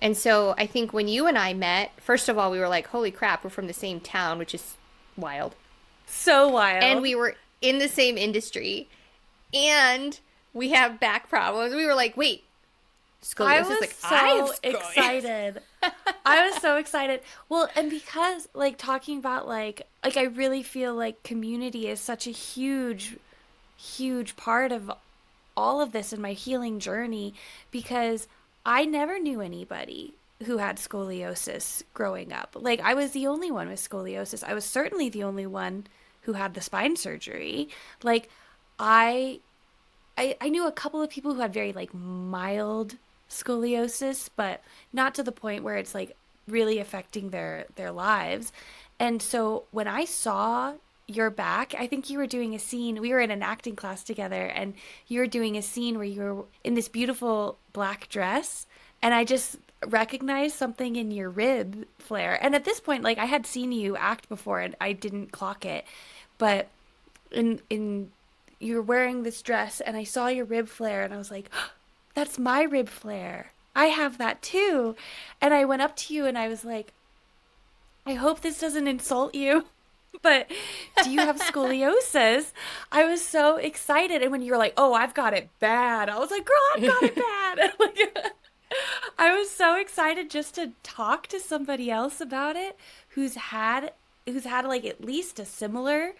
And so I think when you and I met, first of all, we were like, holy crap, we're from the same town, which is wild. So And wild. we were in the same industry and we have back problems. We were like, wait, I scoliosis? was Like, I have so scoliosis. excited. I was so excited. Well, and because like talking about like I really feel like community is such a huge part of all of this in my healing journey because I never knew anybody who had scoliosis growing up. Like I was the only one with scoliosis. I was certainly the only one who had the spine surgery. Like I I knew a couple of people who had very like mild scoliosis, but not to the point where it's like really affecting their lives. And so when I saw your back, I think you were doing a scene. We were in an acting class together, and you were doing a scene where you were in this beautiful black dress, and I just recognized something in your rib flare. And at this point, like I had seen you act before, and I didn't clock it, but in you're wearing this dress and I saw your rib flare and I was like, oh, that's my rib flare. I have that too. And I went up to you and I was like, I hope this doesn't insult you, but do you have scoliosis? I was so excited. And when you were like, oh, I've got it bad, I was like, girl, I've got it bad. Like, I was so excited just to talk to somebody else about it who's had like at least a similar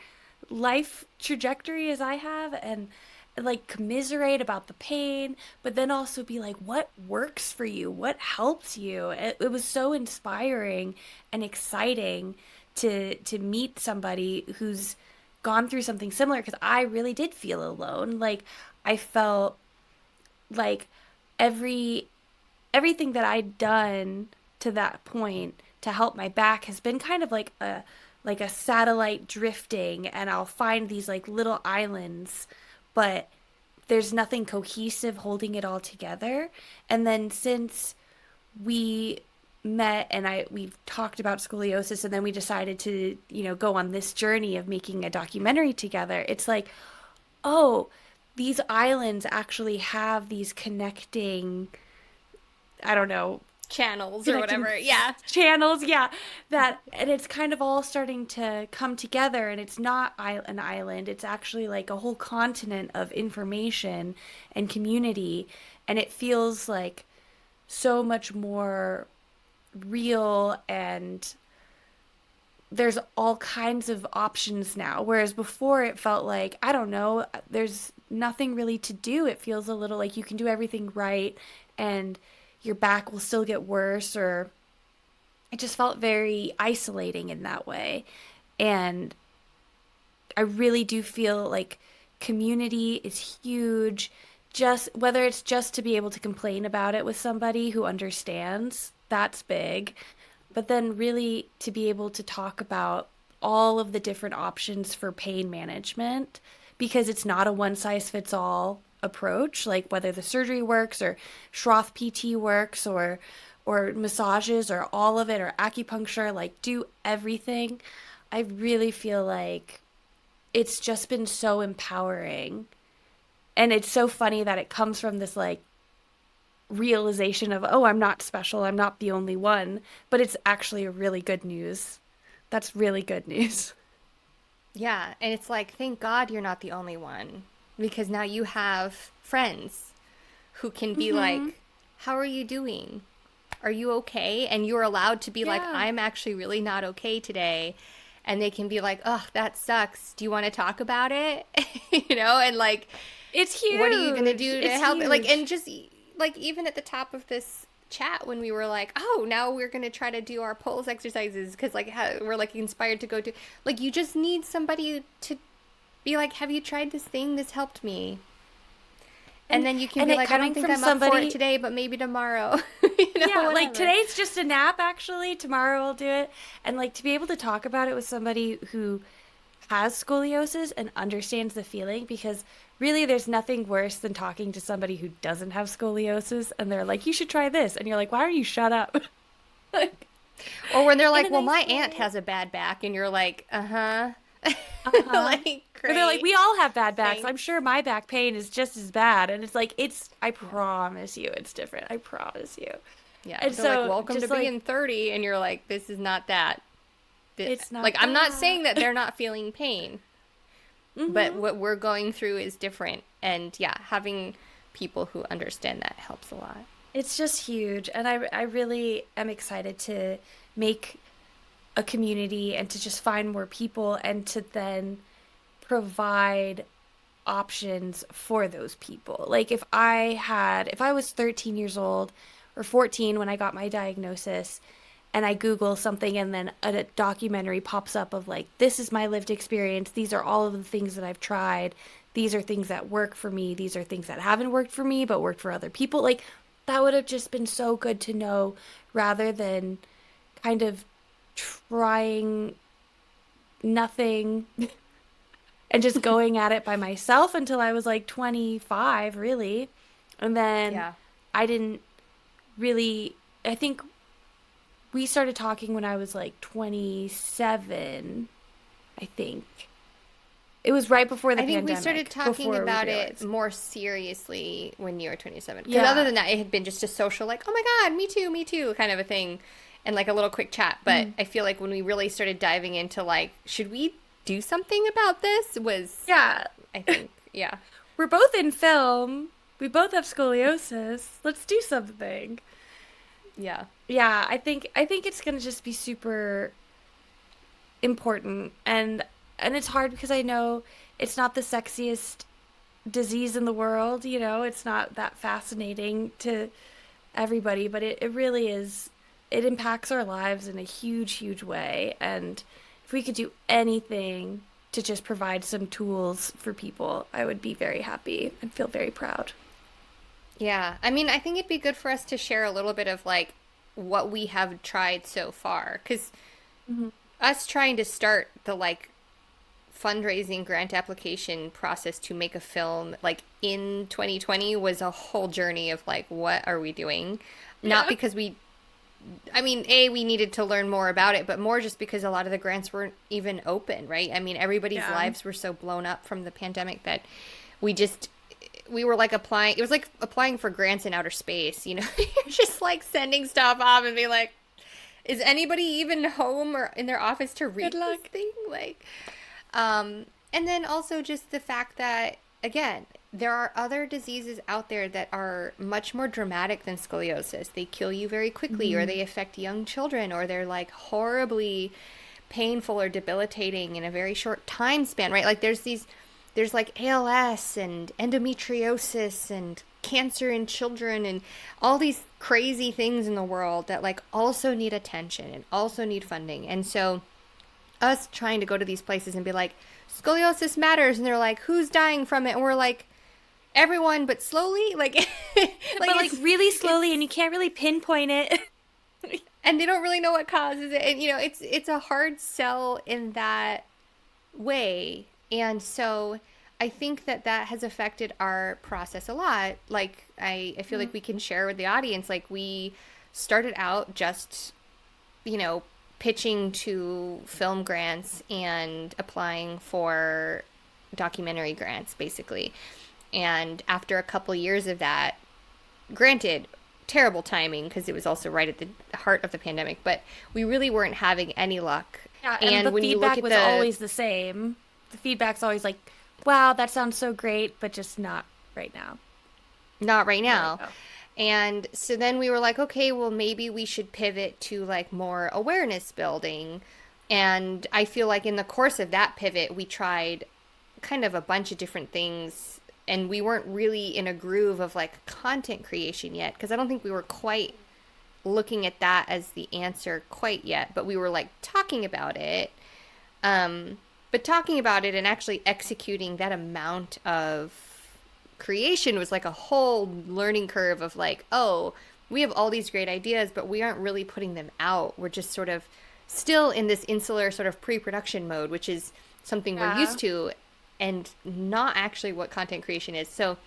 life trajectory as I have and like commiserate about the pain, but then also be like, what works for you? What helps you? It was so inspiring and exciting to meet somebody who's gone through something similar because I really did feel alone. Like I felt like every everything that I'd done to that point to help my back has been kind of like a satellite drifting and I'll find these like little islands, but there's nothing cohesive holding it all together. And then since we met and we've talked about scoliosis and then we decided to, go on this journey of making a documentary together, it's like, oh, these islands actually have these connecting, I don't know, Channels or connecting whatever. Yeah. channels, yeah, that and it's kind of all starting to come together and it's not an island, it's actually like a whole continent of information and community, and it feels like so much more real, and there's all kinds of options now, whereas before it felt like, I don't know, there's nothing really to do. It feels a little like you can do everything right and your back will still get worse, or it just felt very isolating in that way. And I really do feel like community is huge. Just whether it's just to be able to complain about it with somebody who understands, that's big. But then really to be able to talk about all of the different options for pain management because it's not a one size fits all approach, like whether the surgery works or Schroth PT works or massages or all of it or acupuncture, like do everything. I really feel like it's just been so empowering. And it's so funny that it comes from this like realization of, oh, I'm not special, I'm not the only one, but it's actually a really good news. That's really good news. Yeah. And it's like, thank God you're not the only one because now you have friends who can be Mm-hmm. like, how are you doing? Are you okay? And you're allowed to be like, Yeah. I'm actually really not okay today. And they can be like, oh, that sucks. Do you want to talk about it? And like, It's what are you going to huge. do to It's help? Like, and huge. just like, even at the top of this chat, when we were like, oh, now we're going to try to do our pulse exercises because, like, we're like inspired to go to, like, you just need somebody to be like, have you tried this thing? This helped me. And And then you can and be it like, I don't coming think from I'm up for it somebody, today, but maybe tomorrow. yeah, like Whatever. today's just a nap actually, tomorrow I'll do it. And like to be able to talk about it with somebody who has scoliosis and understands the feeling, because really there's nothing worse than talking to somebody who doesn't have scoliosis and they're like, you should try this. And you're like, why don't you shut up? Like, Or when they're in like, a well, nice my aunt way. has a bad back, and you're like, uh huh. Uh-huh. Like, Or they're like, great. we all have bad backs. I'm Thanks. sure my back pain is just as bad. And it's like, I Yeah. promise you it's different. I promise you. Yeah. And They're like, so welcome to just like, being 30. And you're like, this is not that. it's not Like, I'm not that. saying that they're not feeling pain, but what we're going through is different. And yeah, having people who understand that helps a lot. It's just huge. And I really am excited to make a community and to just find more people and to then provide options for those people. Like if I was 13 years old or 14 when I got my diagnosis and I Google something and then a documentary pops up of like, this is my lived experience. These are all of the things that I've tried. These are things that work for me. These are things that haven't worked for me, but worked for other people. Like that would have just been so good to know rather than kind of trying nothing and just going at it by myself until I was like 25, really. And then Yeah. I didn't really, I think we started talking when I was like 27, I think. It was right before the I think we pandemic. started talking Before we about it realized. more seriously when you were 27. Because other Yeah. than that, it had been just a social, like, oh my God, me too, kind of a thing. And like a little quick chat. But I feel like when we really started diving into like, should we do something about this? Was, Yeah. I think, yeah. We're both in film. We both have scoliosis. Let's do something. Yeah. Yeah, I think it's gonna just be super important and it's hard because I know it's not the sexiest disease in the world, you know, it's not that fascinating to everybody, but it really is it impacts our lives in a huge, huge way. And if we could do anything to just provide some tools for people, I would be very happy and feel very proud. Yeah. I mean, I think it'd be good for us to share a little bit of like what we have tried so far. Because Hmm. us trying to start the like fundraising grant application process to make a film like in 2020 was a whole journey of like, what are we doing? Not Yeah. because I mean, A, we needed to learn more about it, but more just because a lot of the grants weren't even open, right? I mean, everybody's Yeah. lives were so blown up from the pandemic that we just, we were like applying, it was like applying for grants in outer space, you know? You're just like sending stuff off and being like, is anybody even home or in their office to Good read this luck. thing? Like, and then also just the fact that, again, there are other diseases out there that are much more dramatic than scoliosis. They kill you very quickly, or they affect young children, or they're like horribly painful or debilitating in a very short time span, right? Like there's like ALS and endometriosis and cancer in children and all these crazy things in the world that like also need attention and also need funding. And so us trying to go to these places and be like, scoliosis matters, and they're like, who's dying from it? And we're like, everyone, but slowly, like, like But like really slowly it's and you can't really pinpoint it. and they don't really know what causes it, and you know, it's a hard sell in that way, and so I think that that has affected our process a lot. Like, I feel like we can share with the audience, like we started out just, you know, pitching to film grants and applying for documentary grants, basically. And after a couple years of that, granted, terrible timing because it was also right at the heart of the pandemic, but we really weren't having any luck. Yeah, and the And when you look feedback at was always the same. The feedback's always like, wow, that sounds so great, but just not right now. not right Not right now. now. And so then we were like, okay, well, maybe we should pivot to like more awareness building. And I feel like in the course of that pivot, we tried kind of a bunch of different things. And we weren't really in a groove of like content creation yet, because I don't think we were quite looking at that as the answer quite yet. But we were like talking about it. But talking about it and actually executing that amount of creation was like a whole learning curve of like, oh, we have all these great ideas, but we aren't really putting them out. We're just sort of still in this insular sort of pre-production mode, which is something we're Yeah. used to and not actually what content creation is. So,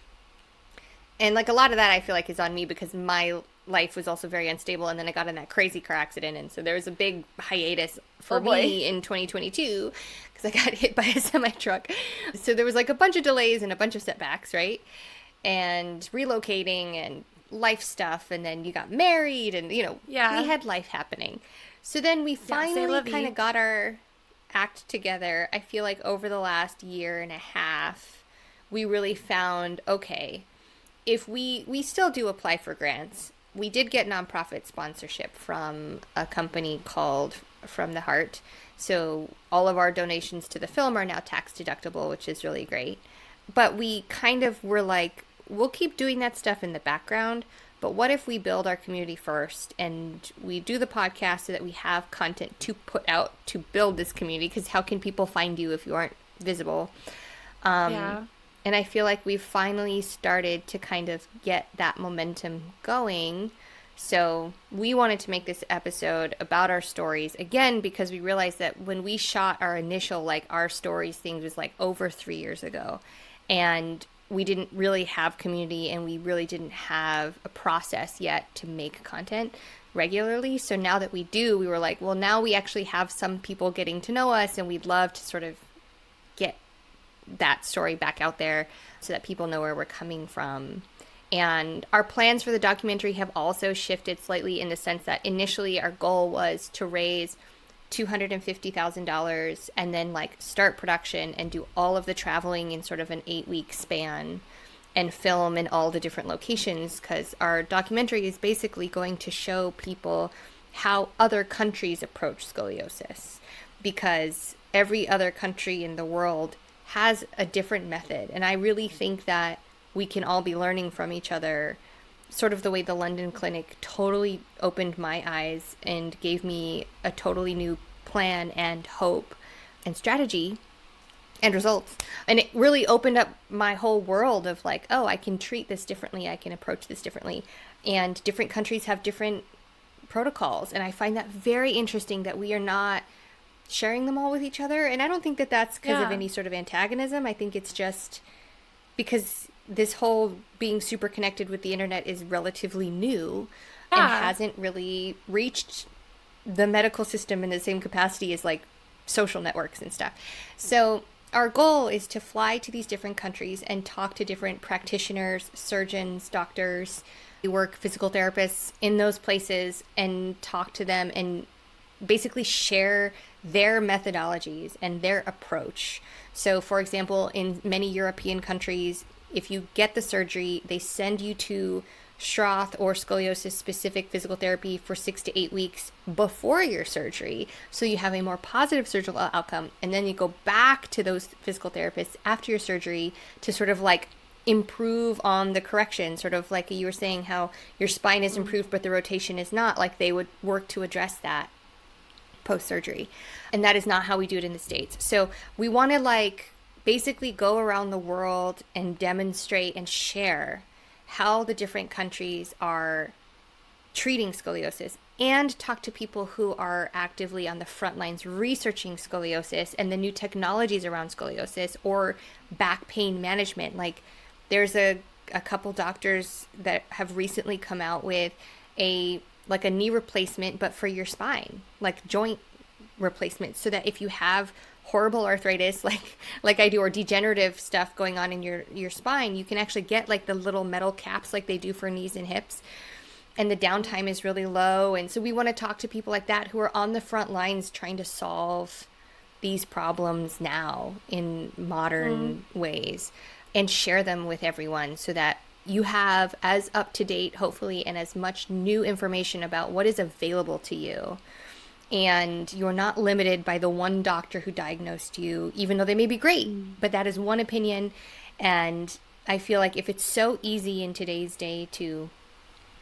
and like a lot of that I feel like is on me because my life was also very unstable, and then I got in that crazy car accident, and so there was a big hiatus for Oh boy. me in 2022 because I got hit by a semi truck. So there was like a bunch of delays and a bunch of setbacks, right? And relocating and life stuff, and then you got married, and Yeah. we had life happening. So then we Yes, I finally love kind you. of got our act together. I feel like over the last year and a half, we really found, okay, if we still do apply for grants. We did get nonprofit sponsorship from a company called From the Heart. So all of our donations to the film are now tax deductible, which is really great. But we kind of were like, we'll keep doing that stuff in the background. But what if we build our community first and we do the podcast so that we have content to put out to build this community? Because how can people find you if you aren't visible? Um, Yeah. and I feel like we've finally started to kind of get that momentum going. So we wanted to make this episode about our stories again because we realized that when we shot our initial, like, our stories things was like over 3 years ago. And we didn't really have community and we really didn't have a process yet to make content regularly. So now that we do, we were like, well, now we actually have some people getting to know us and we'd love to sort of get that story back out there so that people know where we're coming from. And our plans for the documentary have also shifted slightly in the sense that initially our goal was to raise $250,000 and then like start production and do all of the traveling in sort of an 8-week span and film in all the different locations because our documentary is basically going to show people how other countries approach scoliosis because every other country in the world has a different method. And I really think that we can all be learning from each other, sort of the way the London clinic totally opened my eyes and gave me a totally new plan and hope and strategy and results. And it really opened up my whole world of like, oh, I can treat this differently. I can approach this differently. And different countries have different protocols. And I find that very interesting that we are not sharing them all with each other. And I don't think that that's because of Yeah. any sort of antagonism. I think it's just because this whole being super connected with the internet is relatively new and Yeah. hasn't really reached the medical system in the same capacity as like social networks and stuff. So our goal is to fly to these different countries and talk to different practitioners, surgeons, doctors, work physical therapists in those places and talk to them and basically share their methodologies and their approach. So, for example, in many European countries, if you get the surgery, they send you to Schroth or scoliosis specific physical therapy for 6 to 8 weeks before your surgery. So you have a more positive surgical outcome. And then you go back to those physical therapists after your surgery to sort of like improve on the correction, sort of like you were saying how your spine is improved, but the rotation is not. Like they would work to address that post surgery. And that is not how we do it in the States. So we want to like basically go around the world and demonstrate and share how the different countries are treating scoliosis and talk to people who are actively on the front lines researching scoliosis and the new technologies around scoliosis or back pain management. Like there's a couple doctors that have recently come out with a like a knee replacement but for your spine, like joint replacement, so that if you have horrible arthritis like I do or degenerative stuff going on in your spine, you can actually get like the little metal caps like they do for knees and hips, and the downtime is really low. And so we want to talk to people like that who are on the front lines trying to solve these problems now in modern ways and share them with everyone so that you have as up to date, hopefully, and as much new information about what is available to you. And you're not limited by the one doctor who diagnosed you, even though they may be great, but that is one opinion. And I feel like if it's so easy in today's day to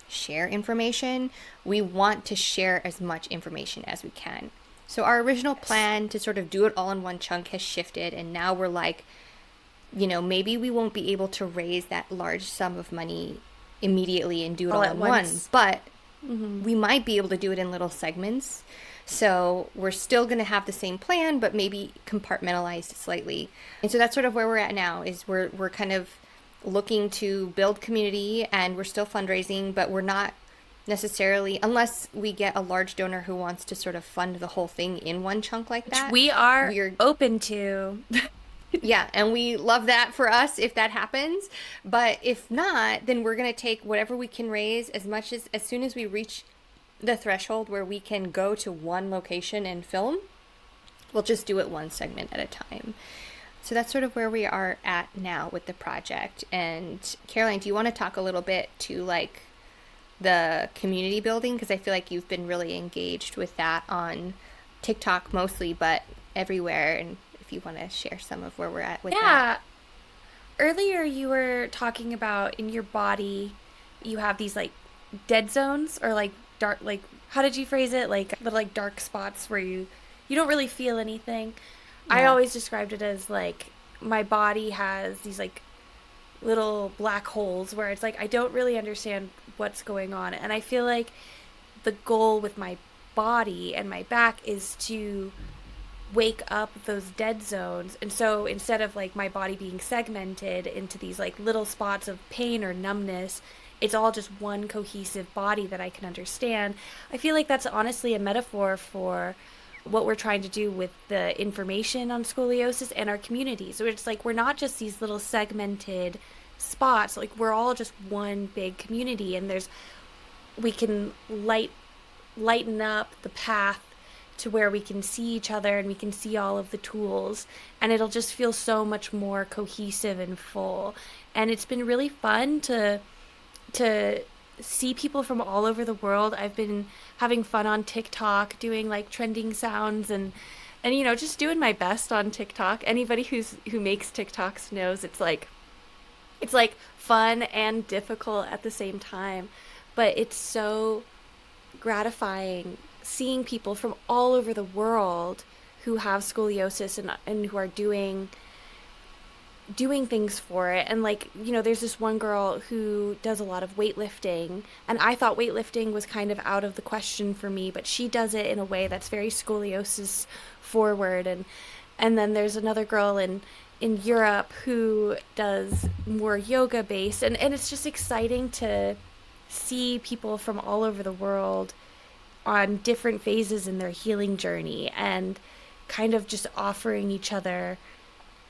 share information, we want to share as much information as we can. So our original plan to sort of do it all in one chunk has shifted, and now we're like, maybe we won't be able to raise that large sum of money immediately and do it all At in one, once. but we might be able to do it in little segments. So we're still going to have the same plan, but maybe compartmentalized slightly. And so that's sort of where we're at now, is we're kind of looking to build community, and we're still fundraising, but we're not necessarily, unless we get a large donor who wants to sort of fund the whole thing in one chunk like Which that. we are We're open to. Yeah, and we love that for us if that happens. But if not, then we're going to take whatever we can raise as soon as we reach the threshold where we can go to one location and film, we'll just do it one segment at a time. So that's sort of where we are at now with the project. And Caroline, do you want to talk a little bit to like the community building? Because I feel like you've been really engaged with that on TikTok mostly, but everywhere. And if you want to share some of where we're at with that. Yeah. Earlier you were talking about in your body you have these like dead zones or like dark, like how did you phrase it? Like little like dark spots where you don't really feel anything. I Yeah. always described it as like my body has these like little black holes where it's like I don't really understand what's going on. And I feel like the goal with my body and my back is to wake up those dead zones. And so instead of like my body being segmented into these like little spots of pain or numbness, it's all just one cohesive body that I can understand. I feel like that's honestly a metaphor for what we're trying to do with the information on scoliosis and our community. So it's like we're not just these little segmented spots, like we're all just one big community, and we can lighten up the path to where we can see each other and we can see all of the tools, and it'll just feel so much more cohesive and full. And it's been really fun to see people from all over the world. I've been having fun on TikTok doing like trending sounds and you know, just doing my best on TikTok. Anybody who makes TikToks knows it's like fun and difficult at the same time, but it's so gratifying seeing people from all over the world who have scoliosis and who are doing things for it. And like, you know, there's this one girl who does a lot of weightlifting, and I thought weightlifting was kind of out of the question for me, but she does it in a way that's very scoliosis forward. And then there's another girl in Europe who does more yoga based, and it's just exciting to see people from all over the world on different phases in their healing journey and kind of just offering each other,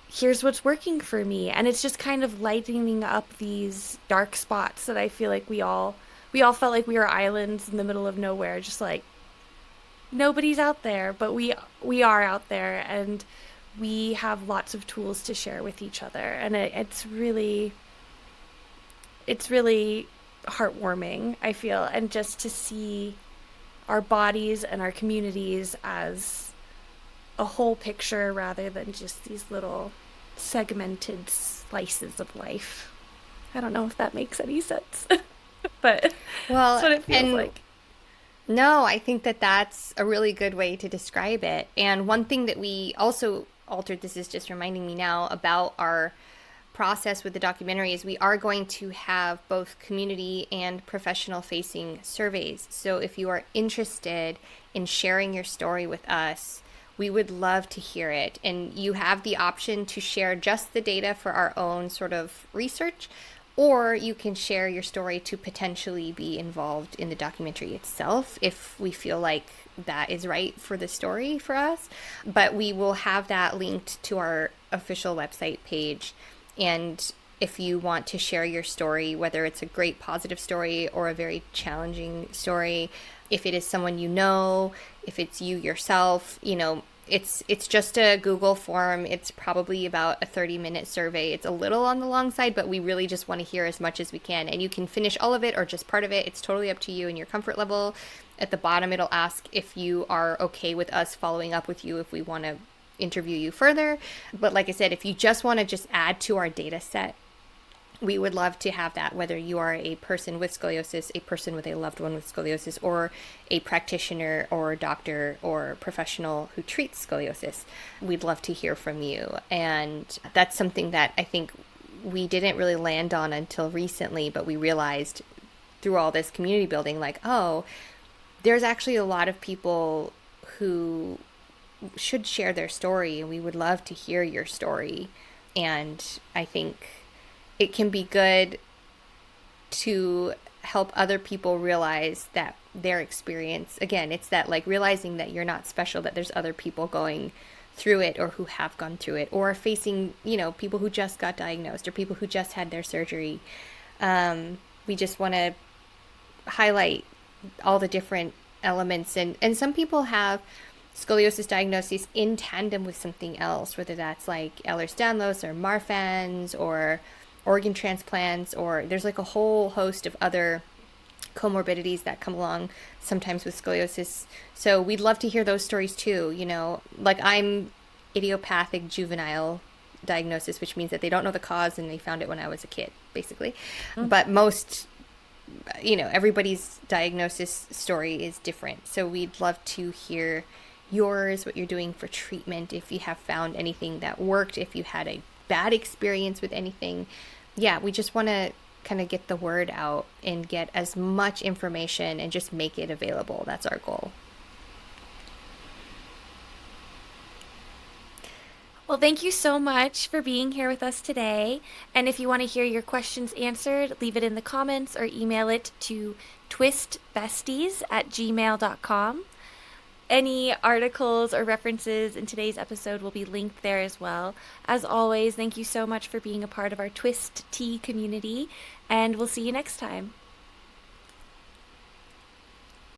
here's what's working for me. And it's just kind of lightening up these dark spots that I feel like we all felt like we were islands in the middle of nowhere, just like nobody's out there, but we are out there, and we have lots of tools to share with each other. And it's really heartwarming, I feel, and just to see our bodies and our communities as a whole picture rather than just these little segmented slices of life. I don't know if that makes any sense, but that's Well, what it feels and like. no, I think that that's a really good way to describe it. And one thing that we also altered, this is just reminding me now about our process with the documentary, is we are going to have both community and professional facing surveys. So if you are interested in sharing your story with us, we would love to hear it. And you have the option to share just the data for our own sort of research, or you can share your story to potentially be involved in the documentary itself if we feel like that is right for the story for us. But we will have that linked to our official website page. And if you want to share your story, whether it's a great positive story or a very challenging story, if it is someone you know, if it's you yourself, you know, it's just a Google form. It's probably about a 30-minute survey. It's a little on the long side, but we really just want to hear as much as we can. And you can finish all of it or just part of it. It's totally up to you and your comfort level. At the bottom, it'll ask if you are okay with us following up with you if we want to interview you further. But like I said, if you just want to just add to our data set, we would love to have that, whether you are a person with scoliosis, a person with a loved one with scoliosis, or a practitioner or doctor or professional who treats scoliosis. We'd love to hear from you. And that's something that I think we didn't really land on until recently, but we realized through all this community building, like, oh, there's actually a lot of people who should share their story, and we would love to hear your story. And I think it can be good to help other people realize that their experience, again, it's that like realizing that you're not special, that there's other people going through it or who have gone through it or facing, people who just got diagnosed or people who just had their surgery. We just want to highlight all the different elements. And some people have scoliosis diagnosis in tandem with something else, whether that's like Ehlers-Danlos or Marfan's or organ transplants, or there's like a whole host of other comorbidities that come along sometimes with scoliosis. So we'd love to hear those stories too. Like I'm idiopathic juvenile diagnosis, which means that they don't know the cause and they found it when I was a kid, basically. But most, everybody's diagnosis story is different. So we'd love to hear yours, what you're doing for treatment, if you have found anything that worked, if you had a bad experience with anything. Yeah, we just want to kind of get the word out and get as much information and just make it available. That's our goal. Well, thank you so much for being here with us today. And if you want to hear your questions answered, leave it in the comments or email it to twistbesties@gmail.com. Any articles or references in today's episode will be linked there as well. As always, thank you so much for being a part of our Twist Tea community, and we'll see you next time.